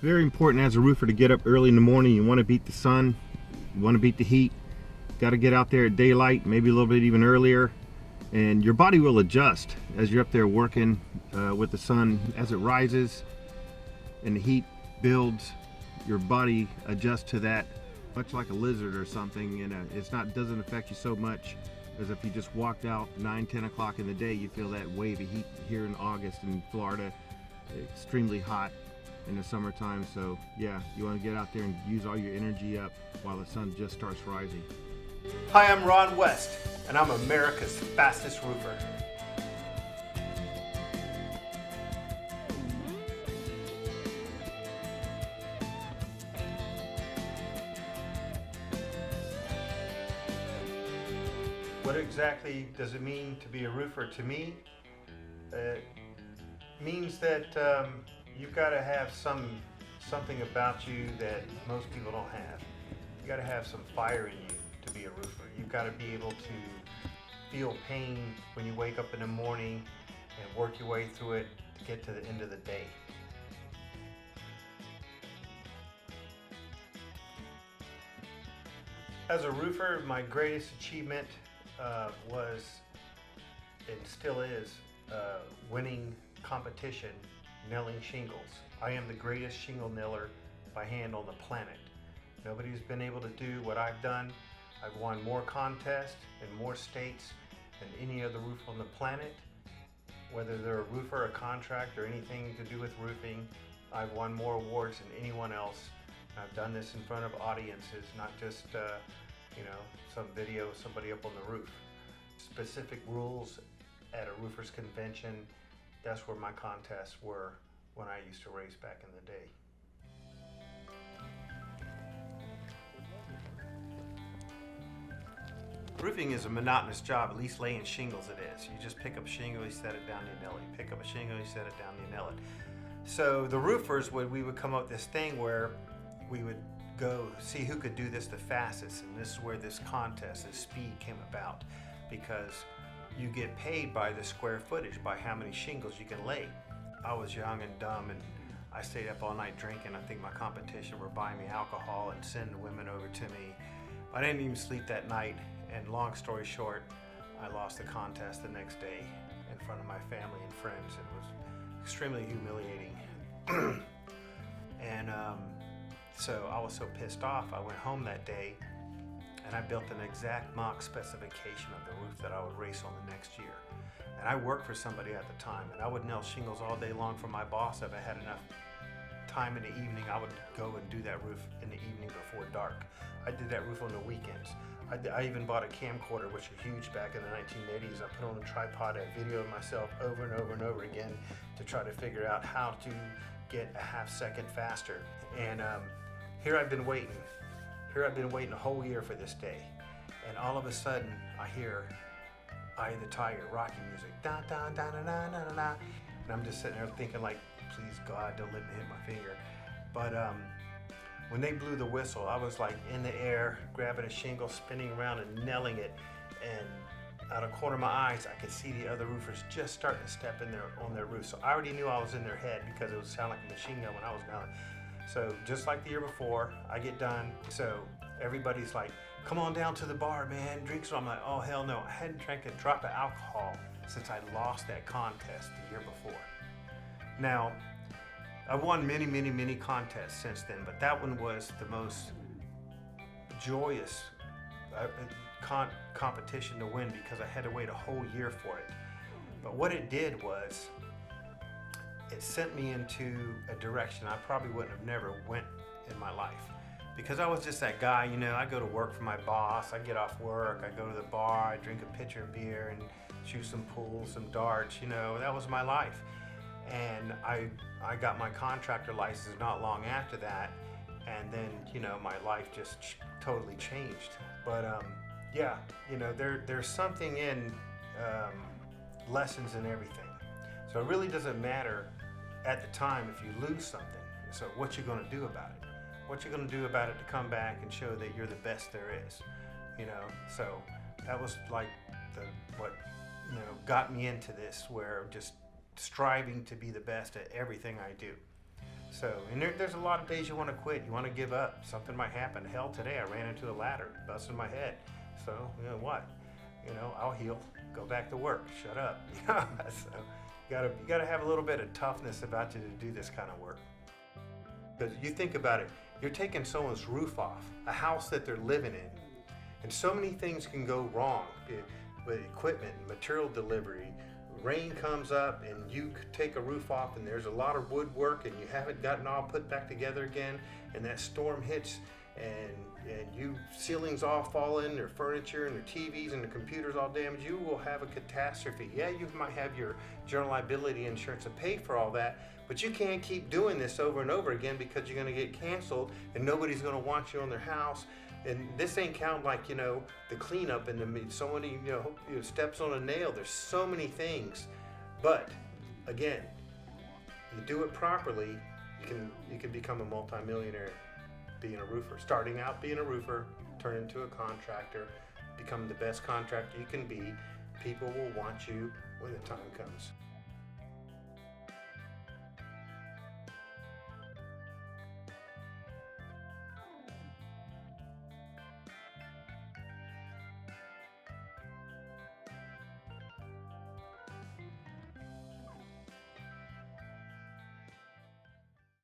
Very important as a roofer to get up early in the morning. You want to beat the sun, you want to beat the heat. Got to get out there at daylight, maybe a little bit even earlier, and your body will adjust as you're up there working with the sun. As it rises and the heat builds, your body adjusts to that, much like a lizard or something. Doesn't affect you so much as if you just walked out 9-10 o'clock in the day. You feel that wave of heat here in August in Florida, extremely hot in the summertime. So yeah, you want to get out there and use all your energy up while the sun just starts rising. Hi, I'm Ron West, and I'm America's fastest roofer. What exactly does it mean to be a roofer? To me, it means that you've got to have something about you that most people don't have. You got to have some fire in you to be a roofer. You've got to be able to feel pain when you wake up in the morning and work your way through it to get to the end of the day. As a roofer, my greatest achievement was, and still is, winning competition nailing shingles. I am the greatest shingle nailer by hand on the planet. Nobody's been able to do what I've done. I've won more contests in more states than any other roofer on the planet. Whether they're a roofer, a contractor, or anything to do with roofing, I've won more awards than anyone else. I've done this in front of audiences, not just some video of somebody up on the roof. Specific rules at a roofers convention, that's where my contests were when I used to race back in the day. Roofing is a monotonous job, at least laying shingles it is. You just pick up a shingle, you set it down, you nail it. You pick up a shingle, you set it down, you nail it. So the roofers, we would come up with this thing where we would go see who could do this the fastest, and this is where this contest, this speed came about, because you get paid by the square footage, by how many shingles you can lay. I was young and dumb, and I stayed up all night drinking. I think my competition were buying me alcohol and sending women over to me. I didn't even sleep that night, and long story short, I lost the contest the next day in front of my family and friends. It was extremely humiliating. And so I was so pissed off, I went home that day and I built an exact mock specification of the roof that I would race on the next year. And I worked for somebody at the time, and I would nail shingles all day long for my boss. If I had enough time in the evening, I would go and do that roof in the evening before dark. I did that roof on the weekends. I even bought a camcorder, which was huge back in the 1980s. I put on a tripod, I videoed myself over and over and over again to try to figure out how to get a half second faster. And here I've been waiting. Here I've been waiting a whole year for this day. And all of a sudden, I hear Eye of the Tiger, Rocky music, da da da da da da da. And I'm just sitting there thinking, like, please God, don't let me hit my finger. But when they blew the whistle, I was like in the air, grabbing a shingle, spinning around and nailing it. And out of the corner of my eyes, I could see the other roofers just starting to step in there on their roof. So I already knew I was in their head because it would sound like a machine gun when I was nailing. So just like the year before, I get done. So everybody's like, come on down to the bar, man, drink some. I'm like, oh, hell no. I hadn't drank a drop of alcohol since I lost that contest the year before. Now, I've won many, many, many contests since then, but that one was the most joyous competition to win because I had to wait a whole year for it. But what it did was, it sent me into a direction I probably wouldn't have never went in my life. Because I was just that guy, I go to work for my boss, I get off work, I go to the bar, I drink a pitcher of beer and shoot some pool, some darts, that was my life. And I got my contractor license not long after that, and then, my life just totally changed. But yeah, there's something in lessons in everything. So it really doesn't matter at the time if you lose something. So what you're going to do about it? What you're going to do about it to come back and show that you're the best there is. So that was like what got me into this, where just striving to be the best at everything I do. So, and there's a lot of days you want to quit, you want to give up. Something might happen. Hell, today I ran into a ladder, busted my head. So, you know what? I'll heal, go back to work, shut up. So, you gotta have a little bit of toughness about you to do this kind of work. Because you think about it, you're taking someone's roof off, a house that they're living in. And so many things can go wrong with equipment, material delivery. Rain comes up and you take a roof off and there's a lot of woodwork and you haven't gotten all put back together again, and that storm hits and you ceilings all fall in, their furniture and their TVs and the computers all damaged, you will have a catastrophe. Yeah, you might have your general liability insurance to pay for all that, but you can't keep doing this over and over again because you're going to get canceled and nobody's going to want you on their house. And this ain't count like, the cleanup and somebody, steps on a nail. There's so many things. But again, you do it properly, you can become a multimillionaire being a roofer. Starting out being a roofer, turn into a contractor, become the best contractor you can be. People will want you when the time comes.